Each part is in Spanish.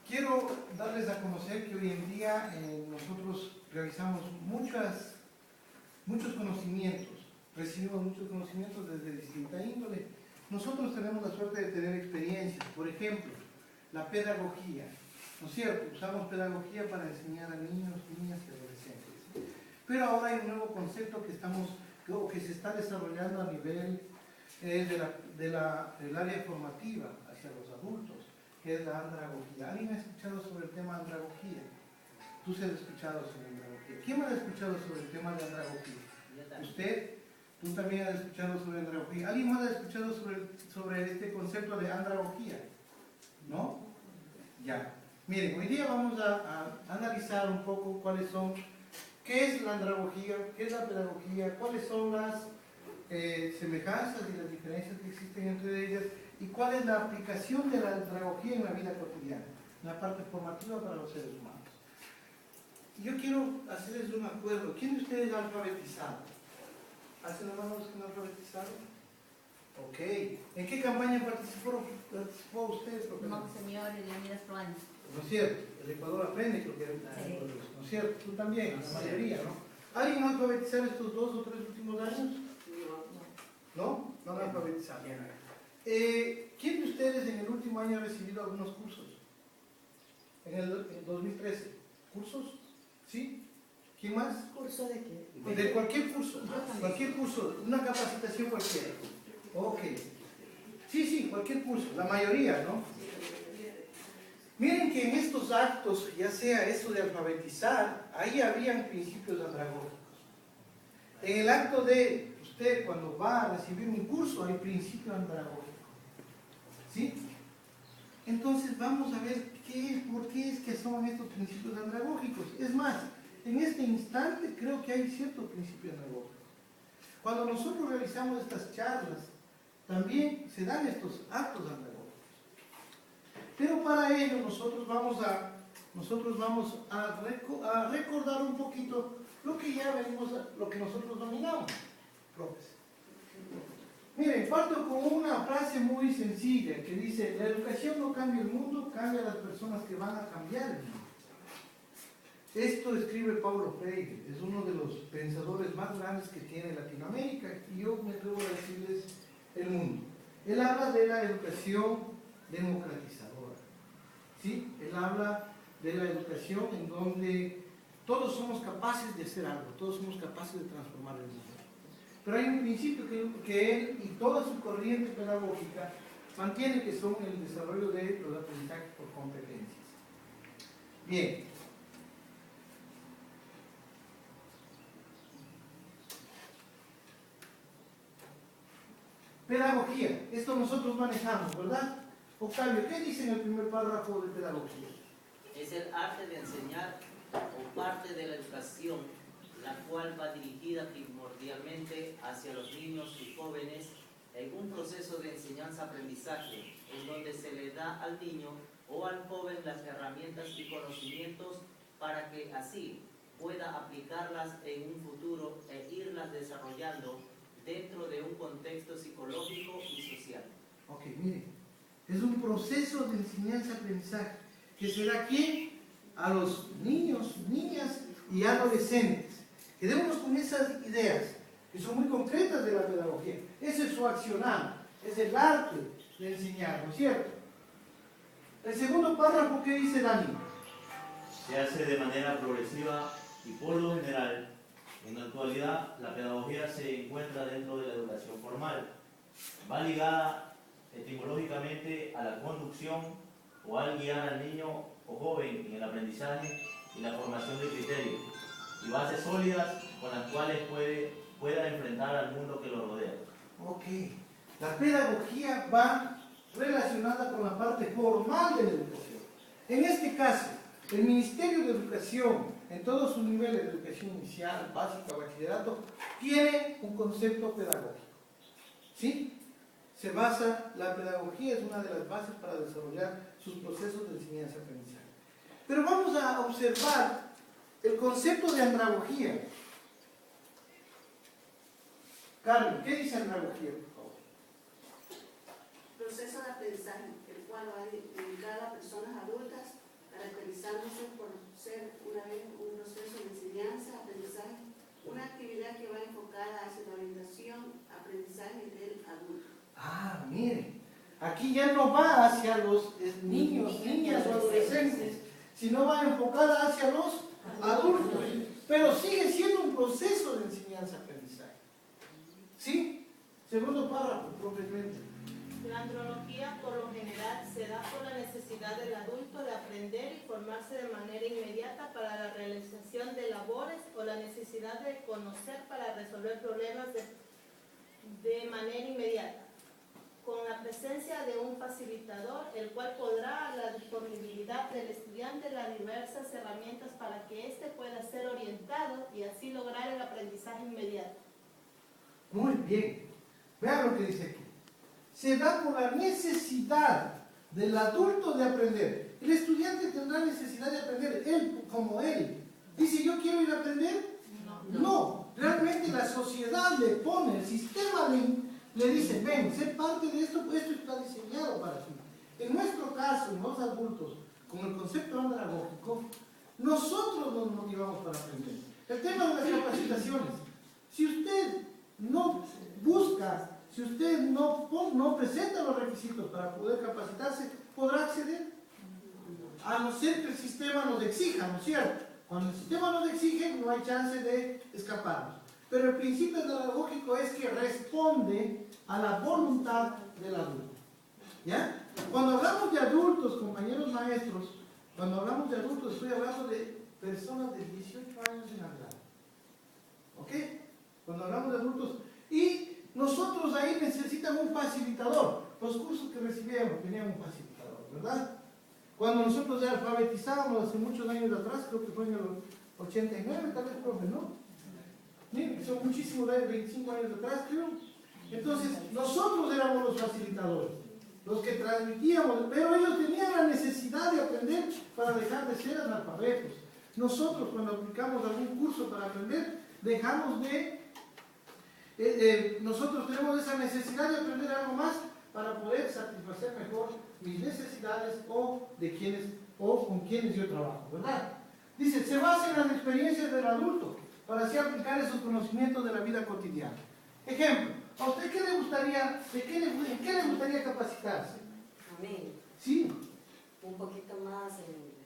quiero darles a conocer que hoy en día nosotros realizamos muchos conocimientos, recibimos muchos conocimientos desde distinta índole. Nosotros tenemos la suerte de tener experiencias, por ejemplo, la pedagogía, ¿no es cierto? Usamos pedagogía para enseñar a niños, niñas y adolescentes. Pero ahora hay un nuevo concepto que se está desarrollando a nivel del área formativa hacia los adultos, que es la andragogía. ¿Alguien ha escuchado sobre el tema andragogía? Tú se has escuchado sobre andragogía. ¿Quién más ha escuchado sobre el tema de andragogía? ¿Usted? ¿Tú también has escuchado sobre andragogía? ¿Alguien más ha escuchado sobre este concepto de andragogía? ¿No? Ya. Miren, hoy día vamos a analizar un poco qué es la andragogía, qué es la pedagogía, cuáles son las semejanzas y las diferencias que existen entre ellas y cuál es la aplicación de la andragogía en la vida cotidiana, en la parte formativa para los seres humanos. Yo quiero hacerles un acuerdo. ¿Quién de ustedes ha alfabetizado? ¿Hacen la mano los que no han alfabetizado? Ok. ¿En qué campaña participó usted, profesor? No, señor, Leonidas Ruán. ¿No es cierto? El Ecuador aprende, creo que Sí. ¿no es cierto? Tú también, la mayoría, ¿no? ¿Alguien ha alfabetizado estos 2 o 3 últimos años? ¿No? No han alfabetizado. ¿Quién de ustedes en el último año ha recibido algunos cursos? En el 2013. ¿Cursos? ¿Sí? ¿Quién más? ¿Curso de qué? De cualquier curso. Cualquier curso, una capacitación cualquiera. Ok. Sí, cualquier curso, la mayoría, ¿no? Miren que en estos actos, ya sea esto de alfabetizar, ahí habían principios andragógicos. En el acto de usted, cuando va a recibir un curso, hay principio andragógico. ¿Sí? Entonces vamos a ver por qué es que son estos principios andragógicos. Es más, en este instante creo que hay cierto principio andragógico. Cuando nosotros realizamos estas charlas, también se dan estos actos andragógicos. Pero para ello nosotros vamos a recordar un poquito lo que ya venimos, lo que nosotros dominamos, profes. Miren, parto con una frase muy sencilla que dice: la educación no cambia el mundo, cambia a las personas que van a cambiar el mundo. Esto escribe Paulo Freire, es uno de los pensadores más grandes que tiene Latinoamérica, y yo me atrevo a decirles el mundo. Él habla de la educación democratizadora, ¿sí? Él habla de la educación en donde todos somos capaces de hacer algo, todos somos capaces de transformar el mundo. Pero hay un principio que él y toda su corriente pedagógica mantiene, que son el desarrollo de los aprendizajes por competencias. Bien. Pedagogía, esto nosotros manejamos, ¿verdad? Octavio, ¿qué dice en el primer párrafo de pedagogía? Es el arte de enseñar o parte de la educación, la cual va dirigida primordialmente hacia los niños y jóvenes en un proceso de enseñanza-aprendizaje, en donde se le da al niño o al joven las herramientas y conocimientos para que así pueda aplicarlas en un futuro e irlas desarrollando dentro de un contexto psicológico y social. Ok, miren, es un proceso de enseñanza-aprendizaje que se da aquí a los niños, niñas y adolescentes. Quedémonos con esas ideas que son muy concretas de la pedagogía. Ese es su accionar, es el arte de enseñar, ¿no es cierto? El segundo párrafo, ¿qué dice Dani? Se hace de manera progresiva y por lo general. En la actualidad, la pedagogía se encuentra dentro de la educación formal. Va ligada etimológicamente a la conducción o al guiar al niño o joven en el aprendizaje y la formación de criterios y bases sólidas con las cuales pueda enfrentar al mundo que lo rodea. Ok, la pedagogía va relacionada con la parte formal de la educación. En este caso, el Ministerio de Educación, en todos sus niveles de educación inicial, básica, bachillerato, tiene un concepto pedagógico. ¿Sí? La pedagogía es una de las bases para desarrollar sus procesos de enseñanza-aprendizaje. Pero vamos a observar el concepto de andragogía. Carmen, ¿qué dice andragogía, por favor? Proceso de aprendizaje, el cual va dedicado a personas adultas caracterizándose por ser una vez un proceso de enseñanza, aprendizaje, una actividad que va enfocada hacia la orientación, aprendizaje del adulto. Ah, miren, aquí ya no va hacia los niños, niñas o adolescentes, sino va enfocada hacia los adultos, pero sigue siendo un proceso de enseñanza-aprendizaje. ¿Sí? Segundo párrafo, propiamente. La andrología, por lo general, se da por la necesidad del adulto de aprender y formarse de manera inmediata para la realización de labores o la necesidad de conocer para resolver problemas de manera inmediata, con la presencia de un facilitador, el cual podrá a la disponibilidad del estudiante las diversas herramientas para que éste pueda ser orientado y así lograr el aprendizaje inmediato. Muy bien. Vean lo que dice aquí. Se da por la necesidad del adulto de aprender. El estudiante tendrá necesidad de aprender, él como él. Dice, ¿yo quiero ir a aprender? No. Realmente la sociedad le pone, el sistema le dice, ven, sé parte de esto, pues esto está diseñado para ti. En nuestro caso, en los adultos, con el concepto andragógico, nosotros nos motivamos para aprender. El tema de las capacitaciones. Si usted no busca, si usted no presenta los requisitos para poder capacitarse, ¿podrá acceder? A no ser que el sistema nos exija, ¿no es cierto? Cuando el sistema nos exige, no hay chance de escaparnos. Pero el principio pedagógico es que responde a la voluntad del adulto. ¿Ya? Cuando hablamos de adultos, compañeros maestros, cuando hablamos de adultos, estoy hablando de personas de 18 años en adelante. ¿Ok? Cuando hablamos de adultos, y nosotros ahí necesitamos un facilitador. Los cursos que recibíamos tenían un facilitador, ¿verdad? Cuando nosotros ya alfabetizábamos hace muchos años atrás, creo que fue en el 89, tal vez, profe, ¿no? Miren, son muchísimos años, 25 años atrás, creo. Entonces, nosotros éramos los facilitadores, los que transmitíamos, pero ellos tenían la necesidad de aprender para dejar de ser analfabetos. Nosotros, cuando aplicamos algún curso para aprender, dejamos de... nosotros tenemos esa necesidad de aprender algo más para poder satisfacer mejor mis necesidades o de quienes o con quienes yo trabajo, ¿verdad? Dice, se basa en las experiencias del adulto para así aplicar esos conocimientos de la vida cotidiana. Ejemplo, ¿a usted qué le gustaría, en qué le gustaría capacitarse? A mí, Sí, un poquito más en inglés.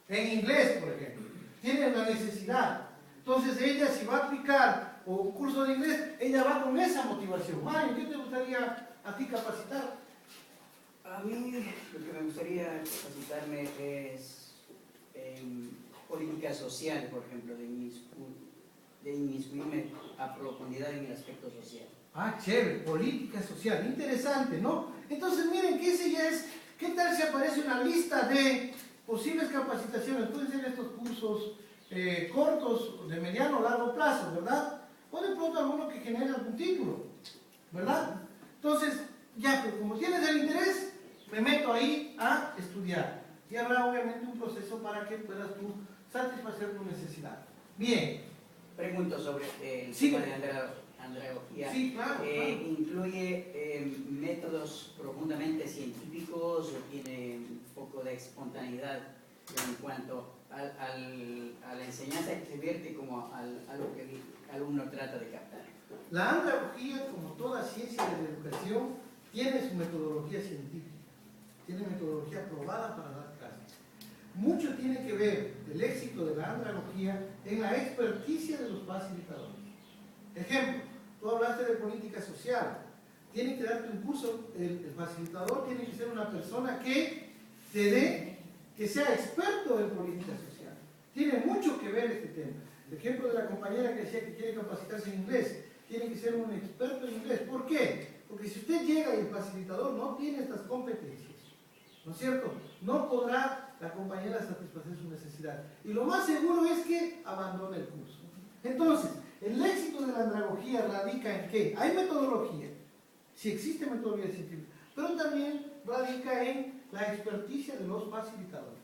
en inglés, por ejemplo. Tiene la necesidad. Entonces ella, si va a aplicar o un curso de inglés, ella va con esa motivación. Mario, ¿qué te gustaría a ti capacitar? A mí lo que me gustaría capacitarme es en política social, por ejemplo, de inmiscuirme a profundidad en el aspecto social. Ah, chévere, política social, interesante, ¿no? Entonces miren que ese ya es, ¿qué tal si aparece una lista de posibles capacitaciones? Pueden ser estos cursos cortos, de mediano o largo plazo, ¿verdad? O de pronto alguno que genere algún título, ¿verdad? Entonces, ya, pues como tienes el interés, me meto ahí a estudiar. Y habrá obviamente un proceso para que puedas tú satisfacer tu necesidad. Bien. Pregunto sobre el Sí. tema de andragogía. Sí, claro. ¿Incluye métodos profundamente científicos o tiene un poco de espontaneidad en cuanto a la enseñanza que se vierte como a lo que el alumno trata de captar? La andragogía, como toda ciencia de la educación, tiene su metodología científica, tiene metodología probada para dar clases. Mucho tiene que ver el éxito de la andragogía en la experticia de los facilitadores. Ejemplo, tú hablaste de política social, tiene que darte un curso, el facilitador tiene que ser una persona que te dé, que sea experto en política social. Tiene mucho que ver este tema. El ejemplo de la compañera que decía que quiere capacitarse en inglés, tiene que ser un experto en inglés. ¿Por qué? Porque si usted llega y el facilitador no tiene estas competencias, ¿no es cierto? No podrá la compañera satisfacer su necesidad. Y lo más seguro es que abandone el curso. Entonces, el éxito de la andragogía radica en qué? Hay metodología, si existe metodología científica, pero también radica en la experticia de los facilitadores.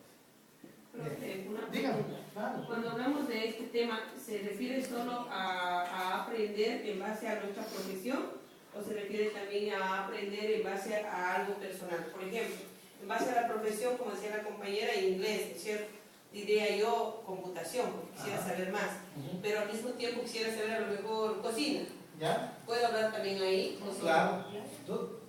Profe, una Dígame, pregunta. claro. Cuando hablamos de este tema, ¿se refiere solo a aprender en base a nuestra profesión o se refiere también a aprender en base a algo personal? Por ejemplo, en base a la profesión, como decía la compañera, inglés, ¿no es cierto? Diría yo computación, porque quisiera saber más, pero al mismo tiempo quisiera saber a lo mejor cocina. ¿Ya? ¿Puedo hablar también ahí? Claro.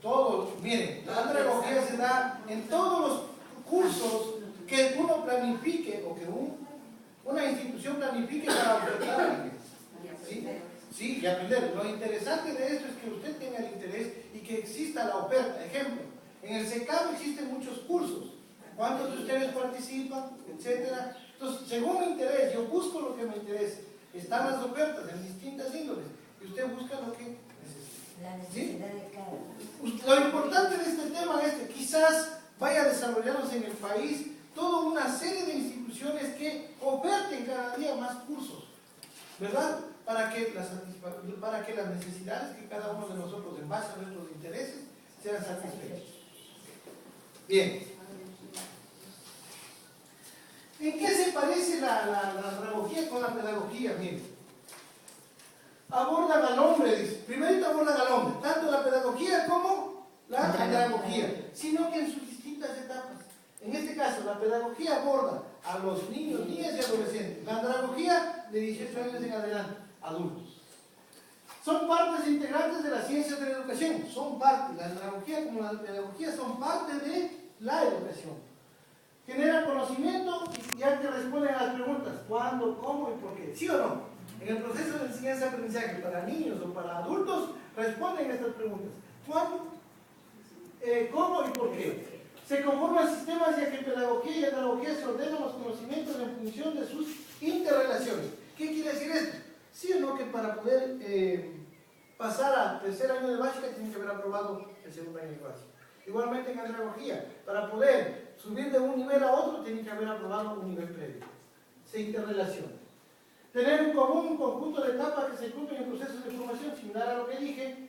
Todo, miren, la andragogía se da en todos los cursos que uno planifique o que una institución planifique para ofertar a la iglesia. ¿Sí? Sí, y aprender. Lo interesante de esto es que usted tenga el interés y que exista la oferta. Ejemplo, en el SECAM existen muchos cursos. ¿Cuántos de ustedes participan? Etcétera. Entonces, según mi interés, yo busco lo que me interese. Están las ofertas en distintas índoles y usted busca lo que necesita. La ¿Sí? necesidad de cada. Lo importante de este tema es que quizás vaya desarrollándose en el país toda una serie de instituciones que oferten cada día más cursos, ¿verdad? Para que las necesidades que cada uno de nosotros, en base a nuestros intereses, sean satisfechos. Bien. ¿En qué se parece la andragogía con la pedagogía? Miren. Abordan al hombre, dice. Primero abordan al hombre, tanto la pedagogía como la andragogía, sino que en sus distintas etapas. En este caso, la pedagogía aborda a los niños, niñas y adolescentes. La andragogía de 18 años en adelante, adultos. Son partes integrantes de las ciencias de la educación. Son parte, la andragogía como la pedagogía son parte de la educación. Generan conocimiento ya que responden a las preguntas ¿cuándo, cómo y por qué? ¿Sí o no? En el proceso de enseñanza-aprendizaje para niños o para adultos responden a estas preguntas ¿cuándo, cómo y por qué? Se conforman sistemas ya que pedagogía y andragogía se ordenan los conocimientos en función de sus interrelaciones. ¿Qué quiere decir esto? Sí o no que para poder pasar al tercer año de básica tienen que haber aprobado el segundo año de básica. Igualmente en andragogía, para poder subir de un nivel a otro tienen que haber aprobado un nivel previo. Se interrelaciona. Tener en común un conjunto de etapas que se cumplen en procesos de formación, similar a lo que dije.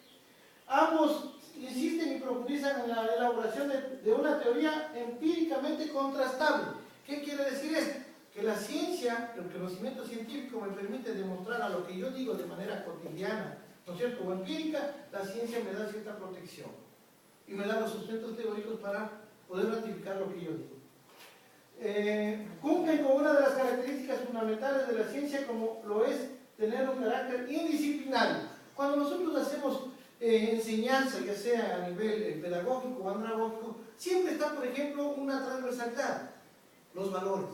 Ambos insisten y profundizan en la elaboración de una teoría empíricamente contrastable. ¿Qué quiere decir esto? Que la ciencia, el conocimiento científico me permite demostrar a lo que yo digo de manera cotidiana, ¿no es cierto? O empírica, la ciencia me da cierta protección y me da los sustentos teóricos para poder ratificar lo que yo digo. Cumplen con una de las características fundamentales de la ciencia, como lo es tener un carácter indisciplinario. Cuando nosotros hacemos enseñanza, ya sea a nivel pedagógico o andragógico, siempre está, por ejemplo, una transversalidad, los valores.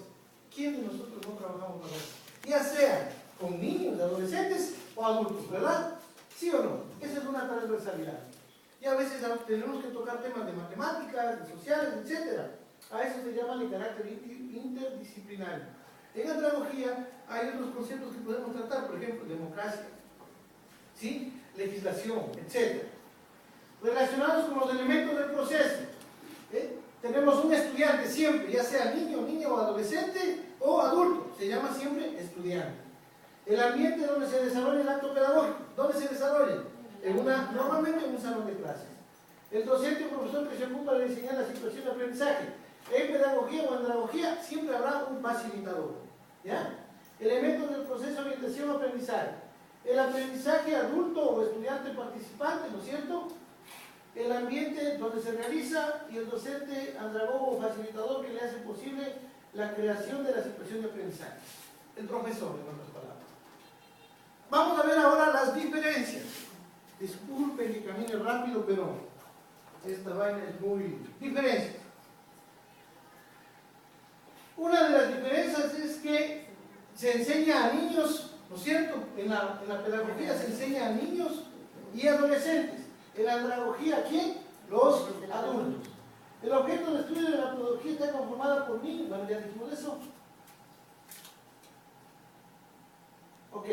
¿Quién de nosotros no trabajamos valores? Ya sea con niños, adolescentes o adultos, ¿verdad? ¿Sí o no? Esa es una transversalidad. Y a veces tenemos que tocar temas de matemáticas, de sociales, etc. A eso se llama el carácter interdisciplinario. En andragogía hay otros conceptos que podemos tratar, por ejemplo, democracia, ¿sí? Legislación, etc. Relacionados con los elementos del proceso. Tenemos un estudiante siempre, ya sea niño, niña o adolescente o adulto, se llama siempre estudiante. El ambiente donde se desarrolla el acto pedagógico, ¿dónde se desarrolla? Normalmente en un salón de clases. El docente o profesor que se ocupa de diseñar la situación de aprendizaje. En pedagogía o andragogía siempre habrá un facilitador. ¿Ya? Elementos del proceso de orientación o aprendizaje. El aprendizaje adulto o estudiante participante, ¿no es cierto? El ambiente donde se realiza y el docente andragogo o facilitador que le hace posible la creación de la situación de aprendizaje. El profesor, en otras palabras. Vamos a ver ahora las diferencias. Disculpen que camine rápido, pero esta vaina es muy... Diferencias. Una de las diferencias es que se enseña a niños, ¿no es cierto? En la pedagogía se enseña a niños y adolescentes. En la andragogía, ¿quién? Los adultos. El objeto de estudio de la pedagogía está conformada por niños. Bueno, ya dijimos eso. Ok.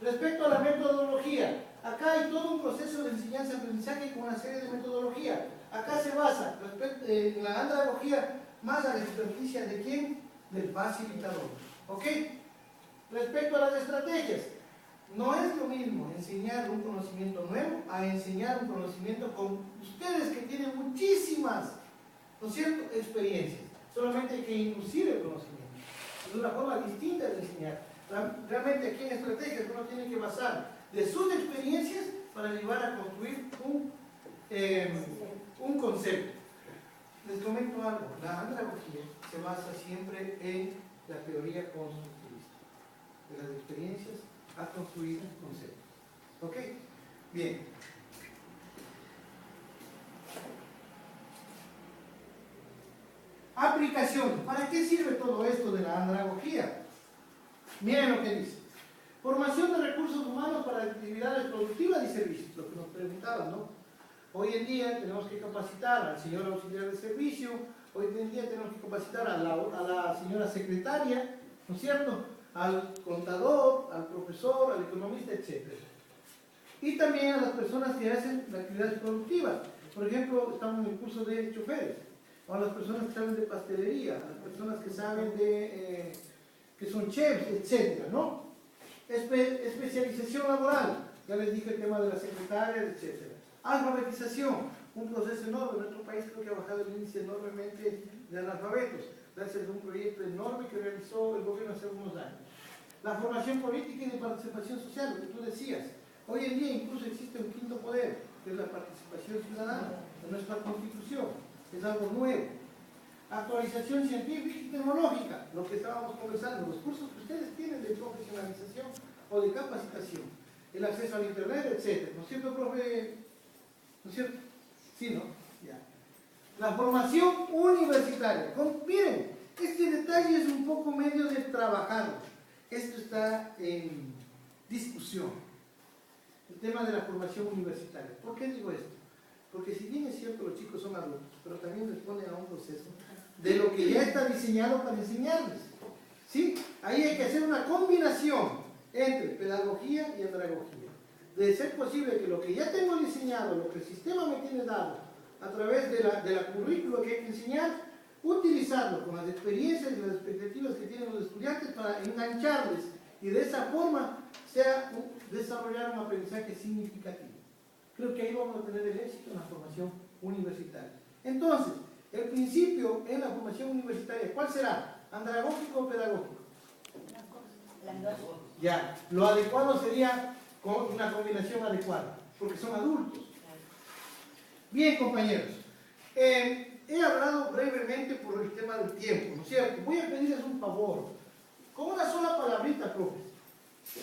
Respecto a la metodología, acá hay todo un proceso de enseñanza-aprendizaje con una serie de metodología. Acá se basa en la andragogía más a la experticia de quién? Del facilitador. ¿Ok? Respecto a las estrategias, no es lo mismo enseñar un conocimiento nuevo a enseñar un conocimiento con ustedes que tienen muchísimas, ¿no es cierto?, experiencias. Solamente hay que inducir el conocimiento. Es una forma distinta de enseñar. Realmente aquí en estrategias uno tiene que basar de sus experiencias para llevar a construir un concepto. Les comento algo, la andragogía se basa siempre en la teoría constructivista, de las experiencias a construir conceptos. ¿Ok? Bien. Aplicación. ¿Para qué sirve todo esto de la andragogía? Miren lo que dice. Formación de recursos humanos para actividades productivas y servicios, lo que nos preguntaban, ¿no? Hoy en día tenemos que capacitar al señor auxiliar de servicio, hoy en día tenemos que capacitar a la señora secretaria, ¿no es cierto?, al contador, al profesor, al economista, etc. Y también a las personas que hacen actividades productivas. Por ejemplo, estamos en el curso de choferes, o a las personas que saben de pastelería, a las personas que saben de, que son chefs, etc., ¿no? Especialización laboral, ya les dije el tema de la secretaria, etc. Alfabetización, un proceso enorme. En nuestro país creo que ha bajado el índice enormemente de analfabetos, gracias a un proyecto enorme que realizó el gobierno hace unos años. La formación política y de participación social, lo que tú decías. Hoy en día incluso existe un quinto poder, que es la participación ciudadana, en nuestra Constitución. Es algo nuevo. Actualización científica y tecnológica, lo que estábamos conversando, los cursos que ustedes tienen de profesionalización o de capacitación, el acceso al internet, etc. ¿No es cierto, profe? ¿No es cierto? Sí, ¿no? Ya. La formación universitaria. Miren, este detalle es un poco medio de trabajarlo. Esto está en discusión. El tema de la formación universitaria. ¿Por qué digo esto? Porque si bien es cierto los chicos son adultos, pero también responden a un proceso de lo que ya está diseñado para enseñarles. ¿Sí? Ahí hay que hacer una combinación entre pedagogía y andragogía. De ser posible que lo que ya tengo diseñado, lo que el sistema me tiene dado, a través de la currícula que hay que enseñar, utilizarlo con las experiencias y las expectativas que tienen los estudiantes para engancharles y de esa forma desarrollar un aprendizaje significativo. Creo que ahí vamos a tener el éxito en la formación universitaria. Entonces, el principio en la formación universitaria, ¿cuál será? ¿Andragógico o pedagógico? Ya, lo adecuado sería con una combinación adecuada, porque son adultos. Bien, compañeros, he hablado brevemente por el tema del tiempo, ¿no es cierto? Voy a pedirles un favor, con una sola palabrita, profe.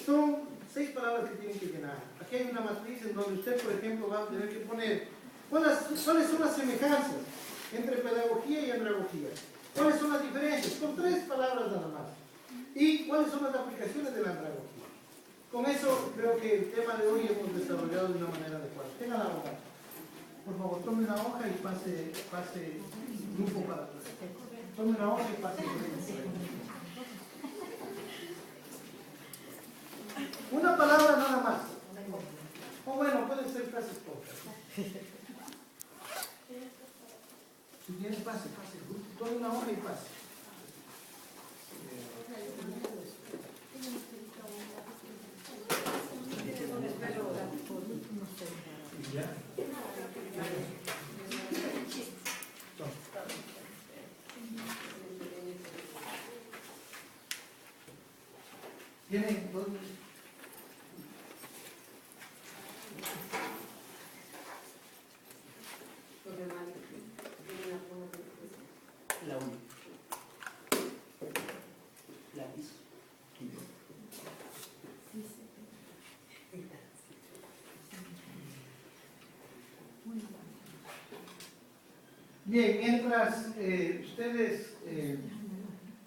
Son 6 palabras que tienen que llenar. Aquí hay una matriz en donde usted, por ejemplo, va a tener que poner cuáles son las semejanzas entre pedagogía y andragogía. ¿Cuáles son las diferencias? Con 3 palabras nada más. ¿Y cuáles son las aplicaciones de la andragogía? Con eso creo que el tema de hoy hemos desarrollado de una manera adecuada. Tengan la hoja. Por favor, tome una hoja y pase grupo para atrás. Tome una hoja y pase grupo. Una palabra nada más. O bueno, pueden ser frases cortas. Si tienes pase. Tome una hoja y pase. ¿Ya? ¿Tienen dos? La 1. Lápiz. Bien, mientras ustedes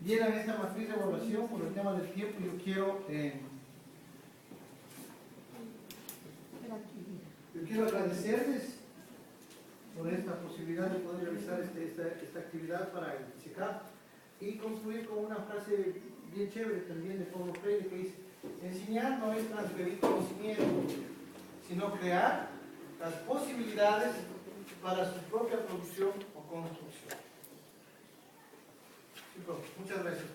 llenan esta matriz de evaluación por el tema del tiempo, yo quiero agradecerles por esta posibilidad de poder realizar esta actividad para el CICAP y concluir con una frase bien chévere también de Paulo Freire que dice: enseñar no es transferir conocimiento, sino crear las posibilidades para su propia producción o construcción. Sí, muchas gracias.